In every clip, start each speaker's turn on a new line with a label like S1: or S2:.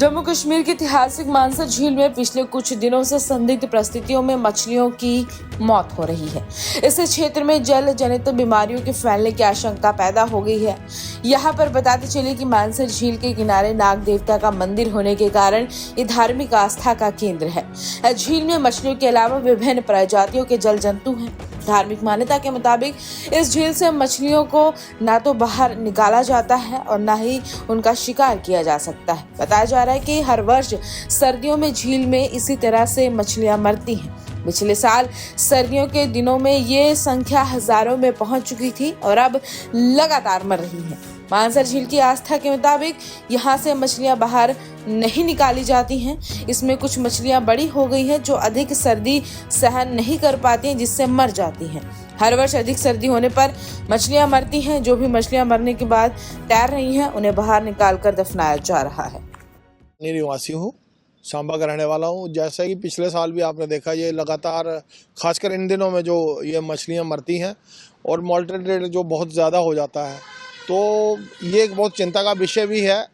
S1: जम्मू कश्मीर की ऐतिहासिक मानसर झील में पिछले कुछ दिनों से संदिग्ध परिस्थितियों में मछलियों की मौत हो रही है। इस क्षेत्र में जल जनित बीमारियों के फैलने की आशंका पैदा हो गई है। यहाँ पर बताते चले कि मानसर झील के किनारे नाग देवता का मंदिर होने के कारण ये धार्मिक आस्था का केंद्र है। झील में मछलियों के अलावा विभिन्न प्रजातियों के जल जंतु हैं। धार्मिक मान्यता के मुताबिक इस झील से मछलियों को ना तो बाहर निकाला जाता है और ना ही उनका शिकार किया जा सकता है। बताया जा रहा है कि हर वर्ष सर्दियों में झील में इसी तरह से मछलियां मरती हैं। पिछले साल सर्दियों के दिनों में ये संख्या हजारों में पहुंच चुकी थी और अब लगातार मर रही है। मानसर झील की आस्था के मुताबिक यहाँ से मछलियां बाहर नहीं निकाली जाती हैं। इसमें कुछ मछलियां बड़ी हो गई हैं जो अधिक सर्दी सहन नहीं कर पाती हैं, जिससे मर जाती हैं। हर वर्ष अधिक सर्दी होने पर मछलियां मरती हैं। जो भी मछलियां मरने के बाद तैर रही हैं उन्हें बाहर निकाल कर दफनाया जा रहा है।
S2: निवासी हूँ, सांबा का रहने वाला हूँ। जैसे कि पिछले साल भी आपने देखा, ये लगातार खासकर इन दिनों में जो ये मछलियाँ मरती हैं और मोर्टेलिटी रेट जो बहुत ज़्यादा हो जाता है, तो ये एक बहुत चिंता का विषय भी है।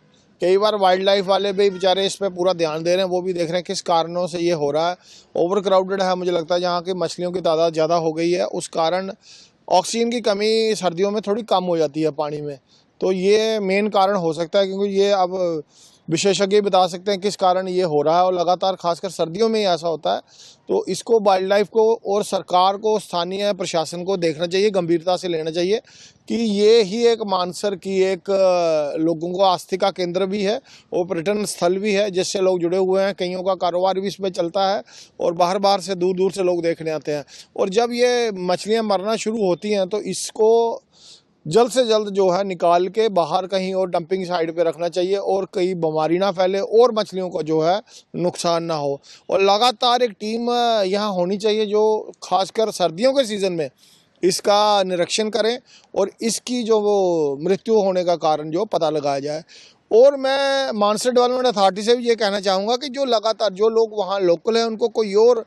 S2: कई बार वाइल्ड लाइफ वाले भी बेचारे इस पर पूरा ध्यान दे रहे हैं, वो भी देख रहे हैं किस कारणों से ये हो रहा है। ओवर क्राउडेड है, मुझे लगता है जहाँ की मछलियों की तादाद ज़्यादा हो गई है, उस कारण ऑक्सीजन की कमी सर्दियों में थोड़ी कम हो जाती है पानी में। तो ये मेन कारण हो सकता है, क्योंकि ये अब विशेषज्ञ बता सकते हैं किस कारण ये हो रहा है और लगातार खासकर सर्दियों में ही ऐसा होता है। तो इसको वाइल्ड लाइफ को और सरकार को, स्थानीय प्रशासन को देखना चाहिए, गंभीरता से लेना चाहिए कि ये ही एक मानसर की एक लोगों को आस्था का केंद्र भी है और पर्यटन स्थल भी है, जिससे लोग जुड़े हुए हैं। कईयों का कारोबार भी इसमें चलता है और बाहर बाहर से दूर दूर से लोग देखने आते हैं। और जब ये मछलियाँ मरना शुरू होती हैं तो इसको जल्द से जल्द जो है निकाल के बाहर कहीं और डंपिंग साइड पे रखना चाहिए और कहीं बीमारी ना फैले और मछलियों को जो है नुकसान ना हो। और लगातार एक टीम यहाँ होनी चाहिए जो खासकर सर्दियों के सीज़न में इसका निरीक्षण करें और इसकी जो वो मृत्यु होने का कारण जो पता लगाया जाए। और मैं मानसर डेवलपमेंट अथॉरिटी से भी ये कहना चाहूँगा कि जो लगातार जो लोग वहाँ लोकल हैं उनको कोई और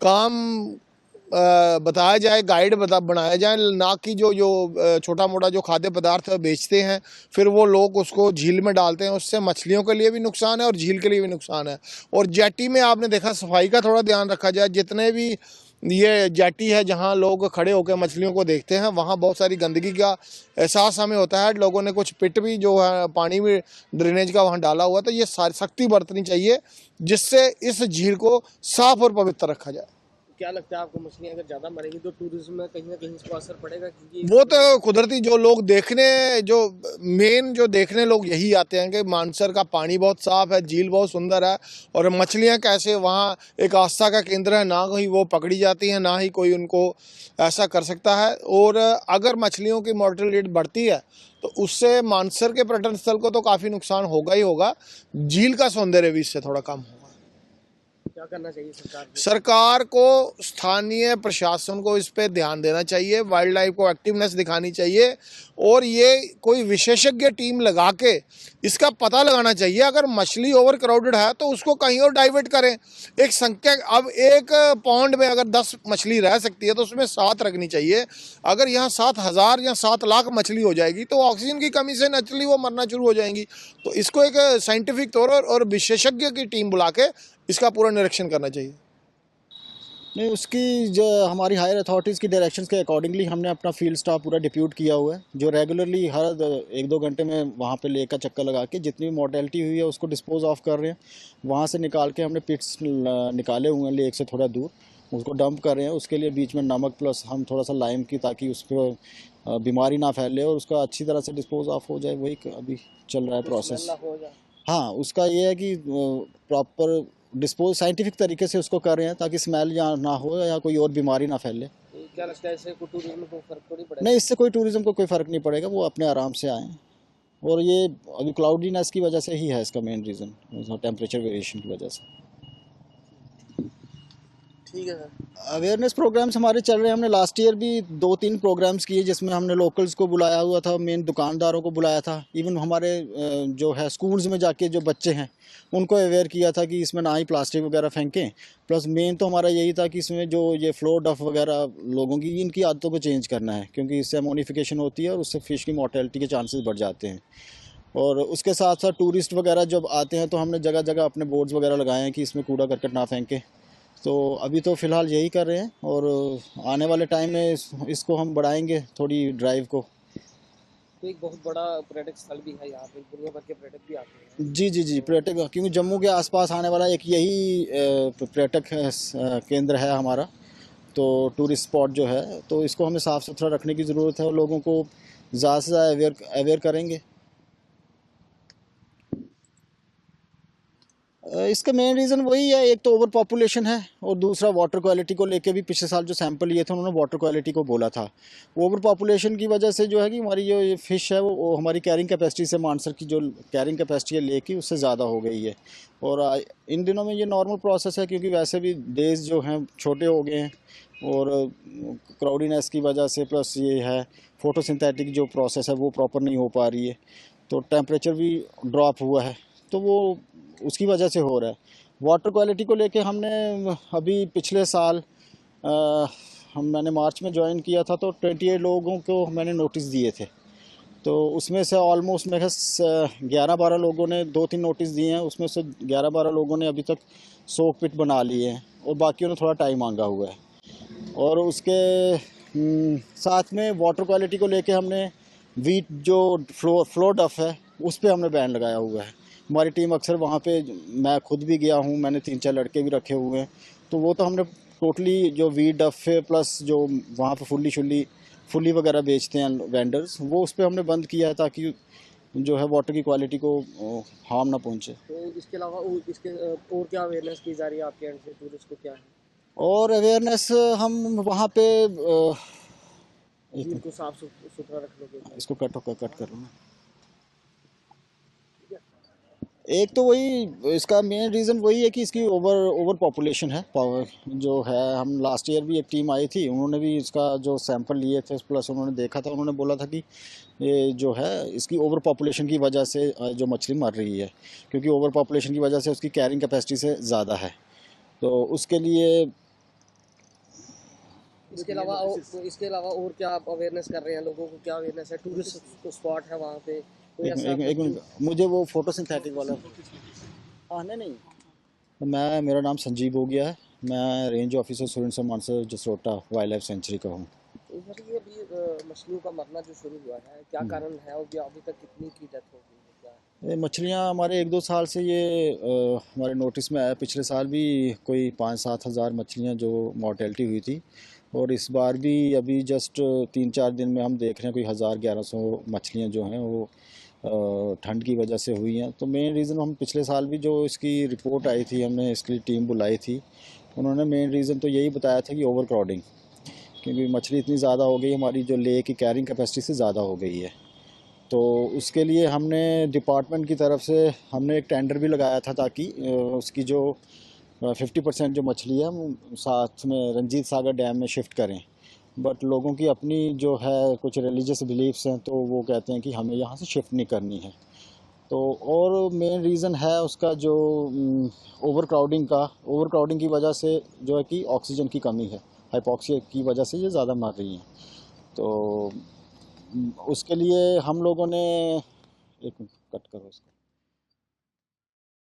S2: काम बताया जाए, गाइड बनाया जाए, ना कि जो छोटा मोटा जो खाद्य पदार्थ बेचते हैं फिर वो लोग उसको झील में डालते हैं। उससे मछलियों के लिए भी नुकसान है और झील के लिए भी नुकसान है। और जेटी में आपने देखा, सफाई का थोड़ा ध्यान रखा जाए। जितने भी ये जेटी है जहाँ लोग खड़े होकर मछलियों को देखते हैं, वहाँ बहुत सारी गंदगी का एहसास हमें होता है। लोगों ने कुछ पिट भी जो है पानी में ड्रेनेज का वहाँ डाला हुआ, तो ये सख्ती बरतनी चाहिए जिससे इस झील को साफ और पवित्र रखा जाए।
S3: क्या लगता है आपको, मछलियाँ अगर ज़्यादा मरेंगी तो टूरिज्म में कहीं ना कहीं इसको असर पड़ेगा?
S2: वो तो कुदरती जो लोग देखने, जो मेन जो देखने लोग यही आते हैं कि मानसर का पानी बहुत साफ है, झील बहुत सुंदर है और मछलियाँ कैसे वहाँ एक आस्था का केंद्र है, ना ही वो पकड़ी जाती हैं, ना ही कोई उनको ऐसा कर सकता है। और अगर मछलियों की मोर्टेलिटी रेट बढ़ती है तो उससे मानसर के पर्यटन स्थल को तो काफ़ी नुकसान होगा ही होगा, झील का सौंदर्य भी इससे थोड़ा कम होगा।
S3: क्या करना चाहिए
S2: सरकार को, स्थानीय प्रशासन को इस पे ध्यान देना चाहिए, वाइल्ड लाइफ को एक्टिवनेस दिखानी चाहिए और ये कोई विशेषज्ञ टीम लगा के इसका पता लगाना चाहिए। अगर मछली ओवर क्राउडेड है तो उसको कहीं और डाइवर्ट करें। एक संख्या, अब एक पॉन्ड में अगर 10 मछली रह सकती है तो उसमें 7 रखनी चाहिए। अगर यहाँ 7,000 या 7 लाख मछली हो जाएगी तो ऑक्सीजन की कमी से नेचुरली वो मरना शुरू हो जाएंगी। तो इसको एक साइंटिफिक तौर और विशेषज्ञ की टीम बुला के इसका पूरा निरीक्षण करना चाहिए।
S4: नहीं, उसकी जो हमारी हायर अथॉरिटीज़ की डायरेक्शंस के अकॉर्डिंगली हमने अपना फील्ड स्टाफ पूरा डिप्यूट किया हुआ है, जो रेगुलरली हर 1-2 घंटे में वहाँ पे लेकर चक्कर लगा के जितनी भी मोर्टेलिटी हुई है उसको डिस्पोज ऑफ कर रहे हैं। वहाँ से निकाल के हमने पिट्स निकाले हुए हैं लेक से थोड़ा दूर, उसको डंप कर रहे हैं। उसके लिए बीच में नमक प्लस हम थोड़ा सा लाइम की, ताकि उस पर बीमारी ना फैले और उसका अच्छी तरह से डिस्पोज ऑफ हो जाए। वही अभी चल रहा है प्रोसेस। हाँ, उसका ये है कि प्रॉपर डिस्पोज साइंटिफिक तरीके से उसको कर रहे हैं ताकि स्मेल या ना हो या कोई और बीमारी ना फैले।
S3: क्या लगता है, इससे कोई टूरिज्म को फर्क तो नहीं पड़ेगा?
S4: नहीं, इससे कोई टूरिज्म को कोई फ़र्क नहीं पड़ेगा, वो अपने आराम से आएँ। और ये अभी क्लाउडीनेस की वजह से ही है इसका मेन रीज़न, टेम्परेचर वेरिएशन की वजह से।
S3: ठीक है सर।
S4: अवेयरनेस प्रोग्राम्स हमारे चल रहे हैं। हमने लास्ट ईयर भी 2-3 प्रोग्राम्स किए जिसमें हमने लोकल्स को बुलाया हुआ था, मेन दुकानदारों को बुलाया था। इवन हमारे जो है स्कूल्स में जाके जो बच्चे हैं उनको अवेयर किया था कि इसमें ना ही प्लास्टिक वगैरह फेंकें। प्लस मेन तो हमारा यही था कि इसमें जो ये फ्लो डफ वगैरह लोगों की, इनकी आदतों को चेंज करना है, क्योंकि इससे अमोनिफिकेशन होती है और उससे फ़िश की मोर्टेलिटी के चांसेस बढ़ जाते हैं। और उसके साथ साथ टूरिस्ट वगैरह जब आते हैं तो हमने जगह जगह अपने बोर्ड्स वगैरह लगाए हैं कि इसमें कूड़ा करकट ना फेंके। तो अभी तो फ़िलहाल यही कर रहे हैं और आने वाले टाइम में इसको हम बढ़ाएंगे थोड़ी ड्राइव को।
S3: तो एक बहुत बड़ा पर्यटक स्थल भी है यहाँ पे, दुनिया भर के पर्यटक भी आते हैं।
S4: जी जी जी, पर्यटक, क्योंकि जम्मू के आसपास आने वाला एक यही पर्यटक केंद्र है हमारा, तो टूरिस्ट स्पॉट जो है, तो इसको हमें साफ़ सुथरा रखने की ज़रूरत है और लोगों को ज़्यादा से ज़्यादा अवेयर करेंगे। इसका मेन रीज़न वही है, एक तो ओवर पॉपुलेशन है और दूसरा वाटर क्वालिटी को लेके भी पिछले साल जो सैंपल लिए थे उन्होंने वाटर क्वालिटी को बोला था। ओवर पॉपुलेशन की वजह से जो है कि हमारी जो ये फ़िश है वो हमारी कैरिंग कैपेसिटी से, मानसर की जो कैरिंग कैपेसिटी है लेक की, उससे ज़्यादा हो गई है। और इन दिनों में ये नॉर्मल प्रोसेस है, क्योंकि वैसे भी डेज जो हैं छोटे हो गए हैं और क्राउडीनेस की वजह से, प्लस ये है फोटोसिंथेटिक जो प्रोसेस है वो प्रॉपर नहीं हो पा रही है, तो टेम्परेचर भी ड्रॉप हुआ है, तो वो उसकी वजह से हो रहा है। वाटर क्वालिटी को लेके हमने अभी पिछले साल मैंने मार्च में ज्वाइन किया था, तो 28 लोगों को मैंने नोटिस दिए थे, तो उसमें से ऑलमोस्ट मेरे 11-12 लोगों ने 2-3 नोटिस दिए हैं, उसमें से 11-12 लोगों ने अभी तक सोक पिट बना लिए हैं और बाकियों ने थोड़ा टाइम मांगा हुआ है। और उसके साथ में वाटर क्वालिटी को लेके हमने वीट जो फ्लो डफ है उस पर हमने बैन लगाया हुआ है। हमारी टीम अक्सर वहाँ पे, मैं खुद भी गया हूँ, मैंने 3-4 लड़के भी रखे हुए हैं, तो वो तो हमने टोटली जो वीट डफ है प्लस जो वहाँ पे फुल्ली वगैरह बेचते हैं वेंडर्स, वो उस पर हमने बंद किया है ताकि जो है वाटर की क्वालिटी को हार्म ना पहुँचे।
S3: तो इसके अलावा और क्या अवेयरनेस की जा रही है आपके एंड से, टूरिस्ट को क्या है?
S4: और अवेयरनेस हम वहाँ पे
S3: झील को साफ सुथरा रखने के लिए।
S4: इसको कट कर लो ना। एक तो वही, इसका मेन रीज़न वही है कि इसकी ओवर पॉपुलेशन है जो है। हम लास्ट ईयर भी एक टीम आई थी, उन्होंने भी इसका जो सैंपल लिए थे, प्लस उन्होंने देखा था, उन्होंने बोला था कि ये जो है इसकी ओवर पॉपुलेशन की वजह से जो मछली मर रही है, क्योंकि ओवर पॉपुलेशन की वजह से उसकी कैरिंग कैपेसिटी से ज़्यादा है, तो उसके लिए।
S3: इसके अलावा और क्या आप अवेयरनेस कर रहे हैं, लोगों को क्या अवेयरनेस है? टूरिस्ट स्पॉट है वहाँ पे, कोई ऐसा?
S4: एक मिनट, मुझे वो फोटोसिंथेटिक वाला आने नहीं। मेरा नाम संजीव हो गया है, मैं range officer Surendra Mansar Jasrota wild life sanctuary का हूँ।
S3: ये अभी मछलियों का मरना जो शुरू हुआ है, क्या कारण है और अभी तक कितनी की डेथ हो गई है, क्या है?
S4: ये मछलियाँ हमारे 1-2 साल से ये हमारे नोटिस में आया। पिछले साल भी कोई 5-7 हज़ार मछलियाँ जो मॉर्टेलिटी हुई थी, और इस बार भी अभी जस्ट 3-4 दिन में हम देख रहे हैं कोई 1000-1100 मछलियाँ जो हैं वो ठंड की वजह से हुई हैं। तो मेन रीज़न, हम पिछले साल भी जो इसकी रिपोर्ट आई थी, हमने इसकी टीम बुलाई थी, उन्होंने मेन रीज़न तो यही बताया था कि ओवर क्राउडिंग, क्योंकि मछली इतनी ज़्यादा हो गई, हमारी जो लेक की कैरिंग कैपेसिटी से ज़्यादा हो गई है। तो उसके लिए हमने डिपार्टमेंट की तरफ से हमने एक टेंडर भी लगाया था, ताकि उसकी जो 50% जो मछली है हम साथ में रंजीत सागर डैम में शिफ्ट करें। बट लोगों की अपनी जो है कुछ रिलीजियस बिलीफ्स हैं, तो वो कहते हैं कि हमें यहाँ से शिफ्ट नहीं करनी है। तो और मेन रीज़न है उसका जो ओवर क्राउडिंग की वजह से जो है कि ऑक्सीजन की कमी है, हाइपॉक्सिया की वजह से ये ज़्यादा मर रही हैं। तो उसके लिए हम लोगों ने, एक मिनट कट करो इसको।